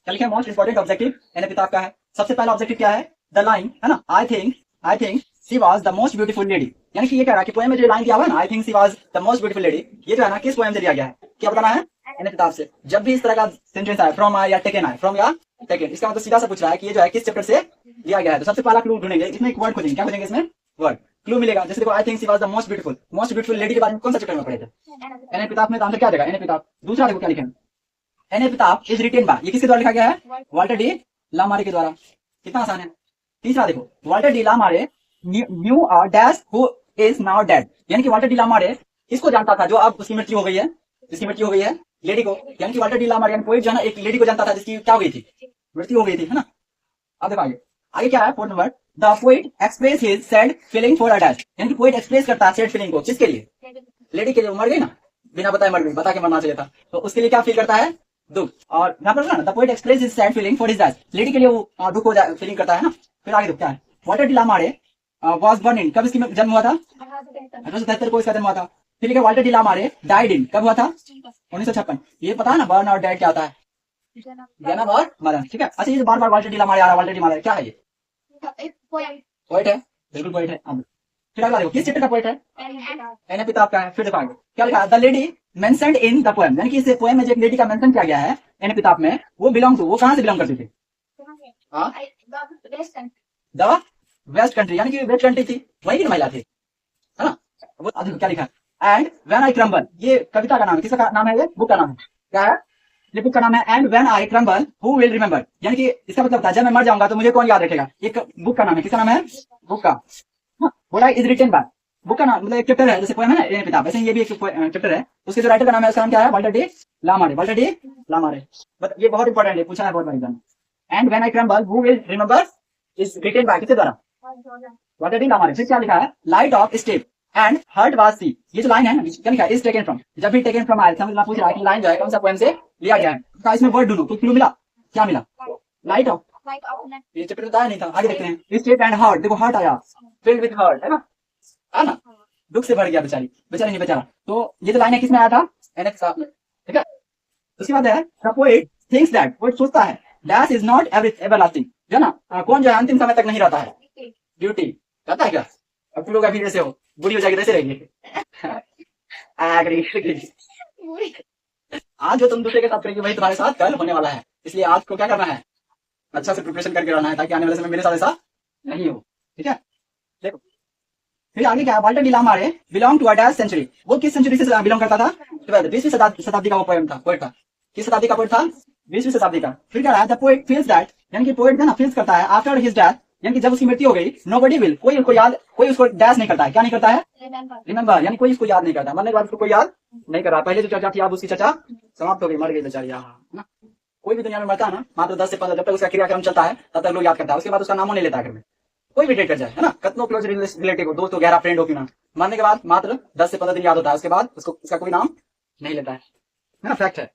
क्या लिखे most important objective N किताब का है। सबसे पहला ऑब्जेक्टिव क्या है, द लाइन है ना, I think she was the most beautiful lady, यानी कि ये कह रहा है कि पोएम में जो लाइन दिया हुआ है ना, I think she was the most beautiful lady, ये जो है ना किस पोएम से दिया गया है, क्या बताना है, एन किताब से। जब भी इस तरह का सेंटेंस आए, फ्रॉम आए या टेकन आए, फ्रॉम या टेकन, इसका मतलब सीधा सा पूछ रहा है कि ये जो है किस चैप्टर से लिया गया है। तो सबसे पहला क्लू ढूंढेंगे, इसमें एक वर्ड खोजेंगे, क्या खोजेंगे इसमें, वर्ड क्लू मिलेगा। जैसे देखो I think she was the most beautiful lady के बारे में कौन सा चैप्टर में पढ़े थे, एन किताब में। तो आंसर क्या देगा, एन किताब। दूसरा देखो क्या लिखे, एन किताब इज रिटेन बाय, ये किसके द्वारा लिखा गया है, वाल्टर डी लामारे के द्वारा। कितना आसान है। तीसरा देखो, Walter de la Mare new a dash who is now dead, यानी कि वाल्टर डी लामारे किसको जानता था जो अब उसकी मृत्यु हो गई है, जिसकी मृत्यु हो गई है, लेडी को। यानी कि वाल्टर डी लामारे यानी पोएट जो है ना, एक लेडी को जानता था जिसकी क्या हो गई थी, मृत्यु हो गई थी, है ना। अब देखो आगे, आगे क्या है, fourth number, the poet express his sad feeling for a dash, यानी कि पोएट एक्सप्रेस करता है सैड फीलिंग को किसके लिए, लेडी के लिए, मर गई ना, बिना बताए मर गई, बता के मरना चाहिए था, तो उसके लिए क्या फील करता है, दुख। और यहाँ पर ना the poet express his sad feeling for his dash, lady के लिए वो दुख हो जाए, फीलिंग करता है ना। फिर आगे देखो क्या है, वाल्टर डी लामारे वाज बर्न इन, कब इसकी जन्म हुआ था, 1873 को इसका जन्म हुआ था। फिर लिखा वाल्टर डी लामारे डाइड इन, कब हुआ था, 1956। ये पता है ना, बर्न और डेड क्या होता है, जन्म और मरण, ठीक है। अच्छा ये बार बार वाल्टर डी लामारे आ रहा है, वाल्टर डी लामारे क्या है, ये पोएट है, बिल्कुल पोएट है। फिर अगला देखो किस चैप्टर का पोएट है, एन किताब का है। फिर देखो आगे क्या लिखा है, the lady mentioned in the poem, यानी कि इस पोएम में जो एक लेडी का मेंशन किया गया है एन किताब में, वो बिलोंग टू, वो कहां से बिलोंग करती थी, द वेस्ट कंट्री, यानी कि वेस्ट कंट्री थी, वही की महिला थी, है ना। वो देखो क्या लिखा है, एंड व्हेन आई क्रम्बल, ये कविता का नाम है, किसका नाम है, ये बुक का नाम है, क्या है, ये बुक का नाम है। And when I crumble who will remember, यानी कि इसका मतलब था जब मैं मर जाऊंगा तो मुझे कौन याद रखेगा, एक बुक का नाम है, किसका नाम है, बुक का। बोला इज रिटन बाय, बुक का नाम मतलब एक चैप्टर है, जैसे पोएम है ना एन किताब, वैसे ये भी एक चैप्टर है, उसके जो राइटर का नाम है, उसका नाम क्या है, Walter de la Mare, Walter de la Mare. But ये बहुत इंपॉर्टेंट है, पूछा है बहुत बार exam. And when I crumble who will remember is written by, किसके द्वारा, वाल्टर डी लामारे। फिर क्या लिखा है, light of step and heart was she, ये जो लाइन है ना, क्या लिखा है, इज टेकन फ्रॉम, जब भी टेकन फ्रॉम आए, समझना पूछ रहा है कि लाइन जो है कौन सा पोएम से लिया गया है, तो इसमें वर्ड ढूंढो, तो क्लू मिला, क्या मिला, लाइट ऑफ, ये चैप्टर बताया नहीं था, आगे देखते हैं। स्टेप एंड हर्ट, देखो हर्ट आया, फिल्ड विद हर्ट, है ना, दुख से भर गया, बेचारी नहीं बेचारा। तो ये तो लाइन है किसमें आया था, एन किताब में, ठीक है। उसके बाद है the poet thinks that, poet सोचता है, डैश इज नॉट एवरलास्टिंग, जो ना कौन जो है अंतिम समय तक नहीं रहता है, ड्यूटी रहता है क्या, अब तुम लोग अभी जैसे हो, बुरी हो जाएगी वैसे रहेंगे। आज जो तुम दूसरे के साथ करेंगे वही तुम्हारे साथ कल होने वाला है, इसलिए आज को क्या करना है, अच्छा से प्रिपरेशन करके रहना है, ताकि आने वाले समय मेरे साथ ऐसा नहीं हो, ठीक है। देखो फिर आगे क्या है, Walter de la Mare belong to a dash century, वो किस सेंचुरी से बिलोंग करता था, 20वीं शताब्दी का वो पोएम था, पोएट था, किस शताब्दी का पोएट था, 20वीं शताब्दी का। फिर क्या है, द पोएट फील्स दैट, यानी कि पोएट ना फील्स करता है, आफ्टर हिज डेथ, यानी कि जब उसकी मृत्यु हो गई, नोबडी विल, कोई उसको याद, कोई उसको डैश नहीं करता है, क्या नहीं करता है, रिमेंबर, यानी कोई उसको याद नहीं करता, मरने के बाद उसको कोई याद नहीं कर रहा। पहले जो चर्चा थी अब उसकी चर्चा समाप्त हो गई, मर गई बेचारी, ना। कोई भी दुनिया में मरता है ना, मात्र 10 से 15, जब तक उसका क्रियाक्रम चलता है तब तक लोग याद करता है, उसके बाद उसका नामों नहीं लेता है घर में, कोई भी डेट कर जाए, है ना, कितना क्लोज रिलेटिव हो, दोस्त हो, गहरा फ्रेंड हो क्यों ना, मरने के बाद मात्र 10 से 15 दिन याद होता है, उसके बाद उसको उसका कोई नाम नहीं लेता है ना, फैक्ट है।